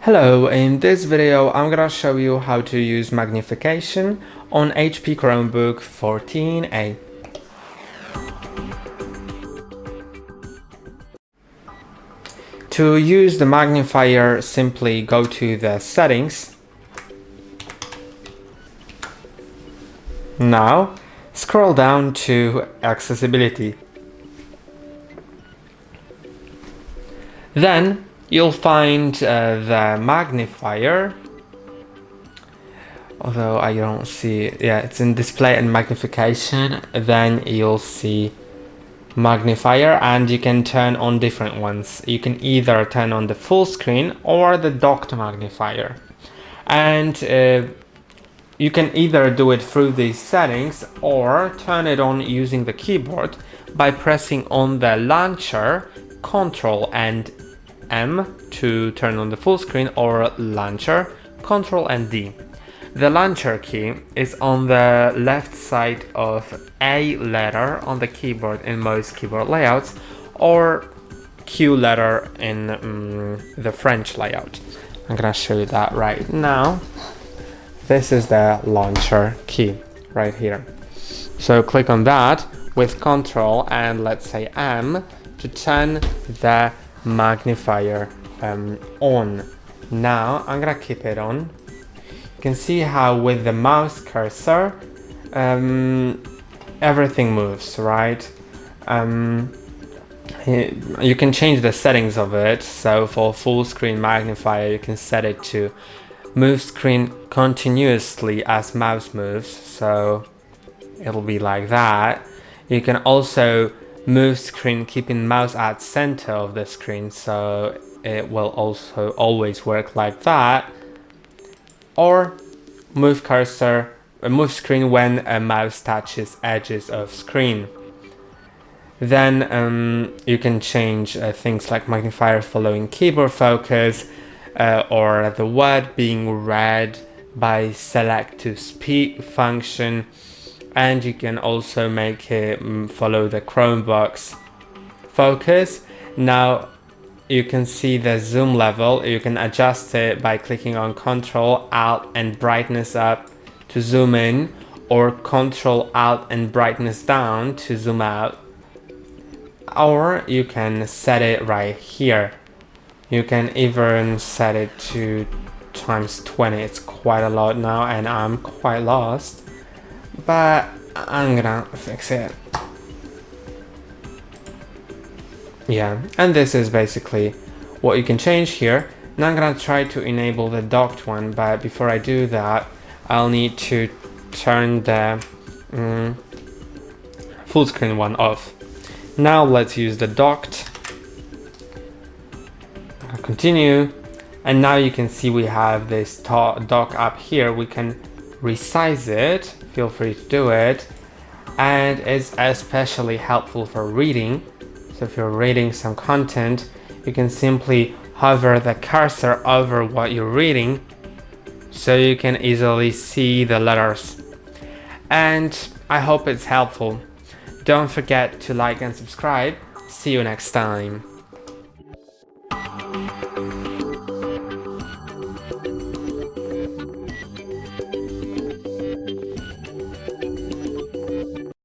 Hello, in this video I'm gonna show you how to use magnification on HP Chromebook 14A. To use the magnifier, simply go to the settings. Now scroll down to accessibility. Then you'll find the magnifier, although I don't see it. Yeah, it's in display and magnification. Then you'll see magnifier, and you can turn on different ones. You can either turn on the full screen or the docked magnifier, and you can either do it through these settings or turn it on using the keyboard by pressing on the launcher, Ctrl and M to turn on the full screen, or launcher, Ctrl and D. The launcher key is on the left side of A letter on the keyboard in most keyboard layouts, or Q letter in the French layout. I'm gonna show you that right now. This is the launcher key right here. So click on that with Ctrl and let's say M to turn the magnifier on. Now I'm gonna keep it on. You can see how with the mouse cursor everything moves, right? You can change the settings of it. So for full screen magnifier, you can set it to move screen continuously as mouse moves, so it'll be like that. You can also move screen keeping mouse at center of the screen, so it will also always work like that. Or move cursor, move screen when a mouse touches edges of screen. Then you can change things like magnifier following keyboard focus, or the word being read by select to speak function, and you can also make it follow the Chromebook's focus. Now you can see the zoom level. You can adjust it by clicking on Ctrl Alt and brightness up to zoom in, or Ctrl Alt and brightness down to zoom out, or you can set it right here. You can even set it to times 20. It's quite a lot now and I'm quite lost, but I'm gonna fix it. Yeah, and this is basically what you can change here. Now I'm gonna try to enable the docked one, but before I do that, I'll need to turn the full screen one off. Now let's use the docked. I'll continue, and now you can see we have this dock up here. We can resize it, feel free to do it, and it's especially helpful for reading. So if you're reading some content, you can simply hover the cursor over what you're reading so you can easily see the letters. And I hope it's helpful. Don't forget to like and subscribe. See you next time.